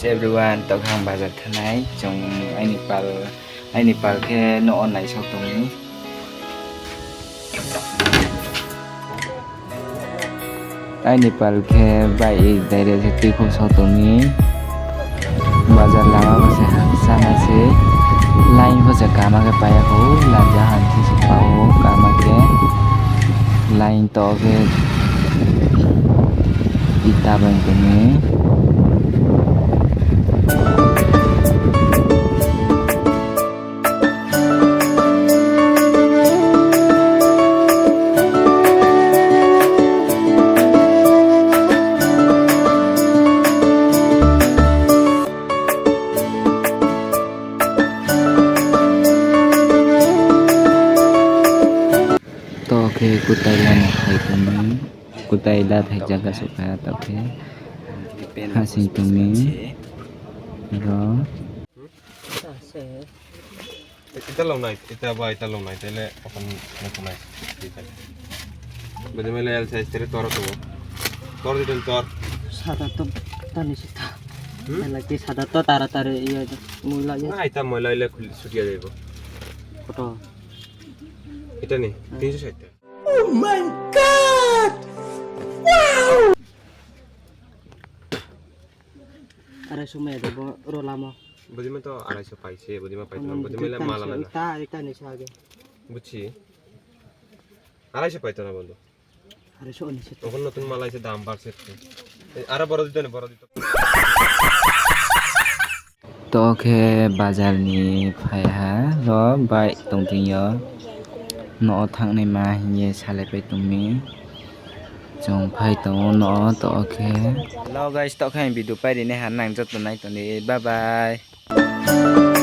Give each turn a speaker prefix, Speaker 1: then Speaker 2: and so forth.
Speaker 1: everyone tokhang bazar thanai chung aini pal khe no onai sok tongni aini pal khe bai direct se tui khok sok tongni bazar lama base sana se line base kama ke paya ko lanja han thi pao kama ke line to ke ita bang tongni ke kutai lan hai tumi kutai da thai jaga sukha ta ke hasing tumi ro
Speaker 2: Ita long night ita long night ele apan nakunai ita bade mele el size tere tor to tor diton tor
Speaker 3: সাদা তো টানি সেটা লাগে সাদা তো তাড়াতাড়ি ইয়ে ময়লা যায়
Speaker 2: না ita ময়লা ile খুলি ছুটিয়া যাইব
Speaker 3: কত
Speaker 2: এটা নি 360
Speaker 3: Oh my god! Wow! আরে সময় দেব রোলামো
Speaker 2: বদি মে তো 250 পাইছে বদি মে পাইতো বদি মেলে মাল আনা না
Speaker 3: এটা নিছে আগে
Speaker 2: বুঝছি 250 পাইতো না বন্ধু
Speaker 3: আরে শো নিছে
Speaker 2: তখন নতুন মাল আইছে দাম বাড়ছে আরে বড় দিত না বড় দিত
Speaker 1: to khe bazar ni phaiha ro bai tongtiyo no thangnai ma hiye salai pai tumi chung phai tongo no to khe hello guys to khai video pai ri ne han nang jot nai to ni bye bye